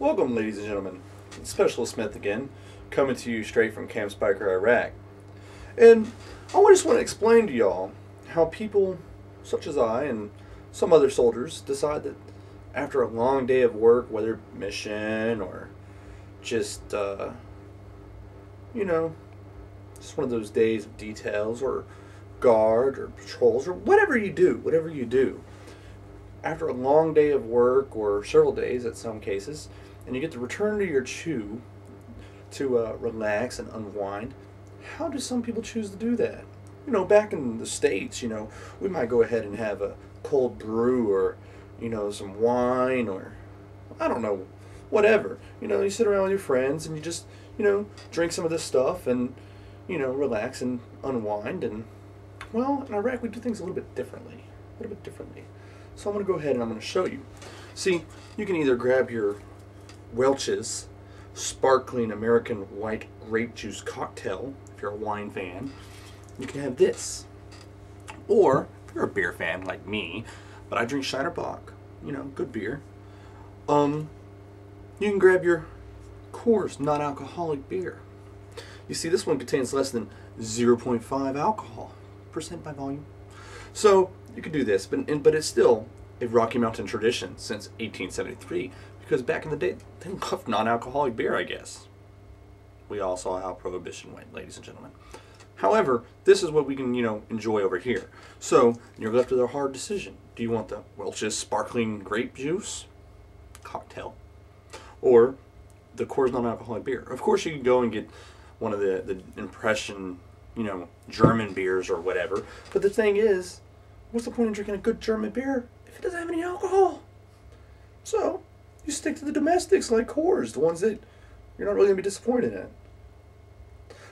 Welcome, ladies and gentlemen. It's Specialist Smith again, coming to you straight from Camp Spiker, Iraq. And I just want to explain to y'all how people such as I and some other soldiers decide that after a long day of work, whether mission or just, just one of those days of details or guard or patrols or whatever you do, after a long day of work or several days at some cases, and you get to return to your chew to relax and unwind, how do some people choose to do that? Back in the States, we might go ahead and have a cold brew or, some wine or, I don't know, whatever. You sit around with your friends and you just, drink some of this stuff and, relax and unwind. And, well, in Iraq we do things a little bit differently. So I'm going to go ahead and I'm going to show you. See, you can either grab your Welch's Sparkling American White Grape Juice Cocktail, if you're a wine fan. You can have this. Or, if you're a beer fan like me, but I drink Shiner Bock, good beer. You can grab your Coors non-alcoholic beer. You see, this one contains less than 0.5 alcohol percent by volume. So you could do this, but it's still a Rocky Mountain tradition since 1873, because back in the day they loved non-alcoholic beer, I guess. We all saw how Prohibition went, ladies and gentlemen. However, this is what we can, enjoy over here. So you're left with a hard decision. Do you want the Welch's Sparkling Grape Juice Cocktail or the Coors non-alcoholic beer? Of course, you can go and get one of the Impression, German beers or whatever. But the thing is, what's the point in drinking a good German beer if it doesn't have any alcohol? So you stick to the domestics like Coors, the ones that you're not really going to be disappointed in.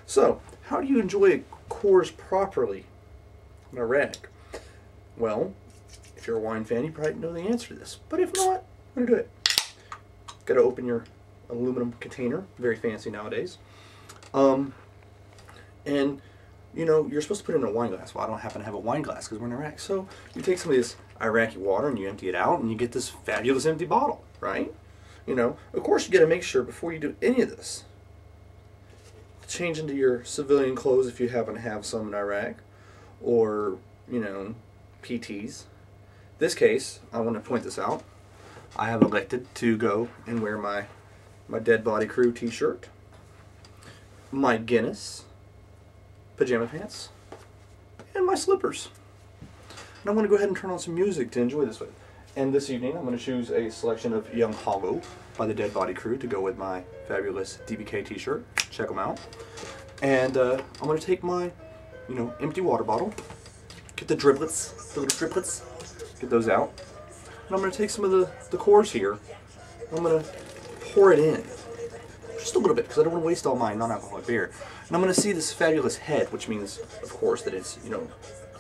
So, how do you enjoy Coors properly in Iraq? Well, if you're a wine fan, you probably know the answer to this. But if not, I'm going to do it. Got to open your aluminum container, very fancy nowadays. And you're supposed to put it in a wine glass. Well, I don't happen to have a wine glass because we're in Iraq. So you take some of this Iraqi water and you empty it out and you get this fabulous empty bottle, right? Of course you got to make sure before you do any of this, change into your civilian clothes if you happen to have some in Iraq, or, PTs. This case, I want to point this out. I have elected to go and wear my Dead Body Crew t-shirt, my Guinness pajama pants, and my slippers. And I'm going to go ahead and turn on some music to enjoy this with. And this evening I'm going to choose a selection of Young Hollow by the Dead Body Crew to go with my fabulous DBK t-shirt. Check them out. And I'm going to take my, empty water bottle, get the driblets, the little driblets, get those out. And I'm going to take some of the Coors here. I'm going to pour it in. Just a little bit, because I don't want to waste all my non-alcoholic beer. And I'm going to see this fabulous head, which means, of course, that it's,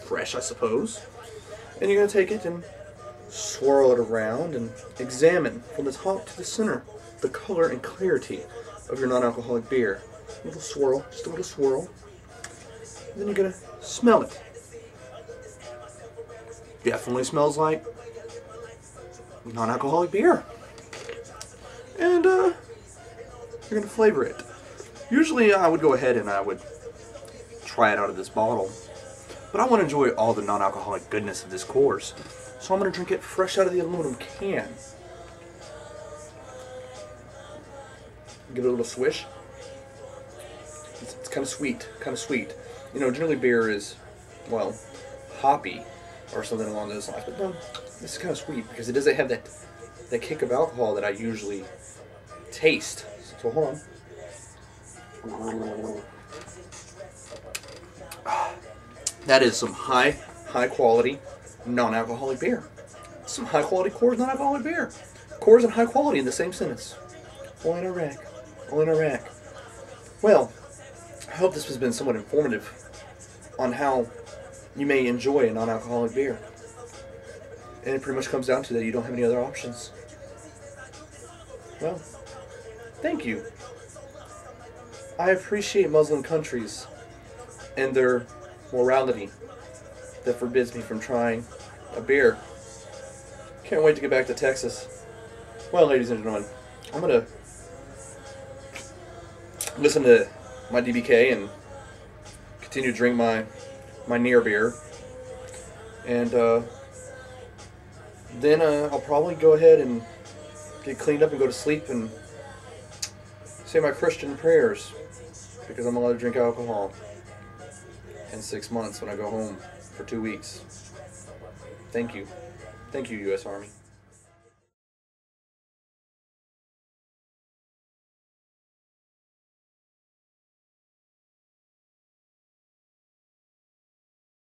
fresh, I suppose. And you're going to take it and swirl it around and examine from the top to the center the color and clarity of your non-alcoholic beer. A little swirl, just a little swirl. And then you're going to smell it. Definitely smells like non-alcoholic beer. And you're going to flavor it. Usually I would go ahead and I would try it out of this bottle. But I want to enjoy all the non-alcoholic goodness of this Coors. So I'm going to drink it fresh out of the aluminum can. Give it a little swish. It's kind of sweet, generally beer is, well, hoppy or something along those lines. But no, this is kind of sweet because it doesn't have that kick of alcohol that I usually taste. So hold on. That is some high quality non-alcoholic beer. Some high quality Coors non-alcoholic beer. Coors and high quality in the same sentence. Only in Iraq. Well, I hope this has been somewhat informative on how you may enjoy a non-alcoholic beer. And it pretty much comes down to that you don't have any other options. Well, thank you. I appreciate Muslim countries and their morality that forbids me from trying a beer. Can't wait to get back to Texas. Well, ladies and gentlemen, I'm gonna listen to my DBK and continue to drink my near beer, and then I'll probably go ahead and get cleaned up and go to sleep and say my Christian prayers, because I'm allowed to drink alcohol in 6 months when I go home for 2 weeks. Thank you. Thank you, U.S. Army.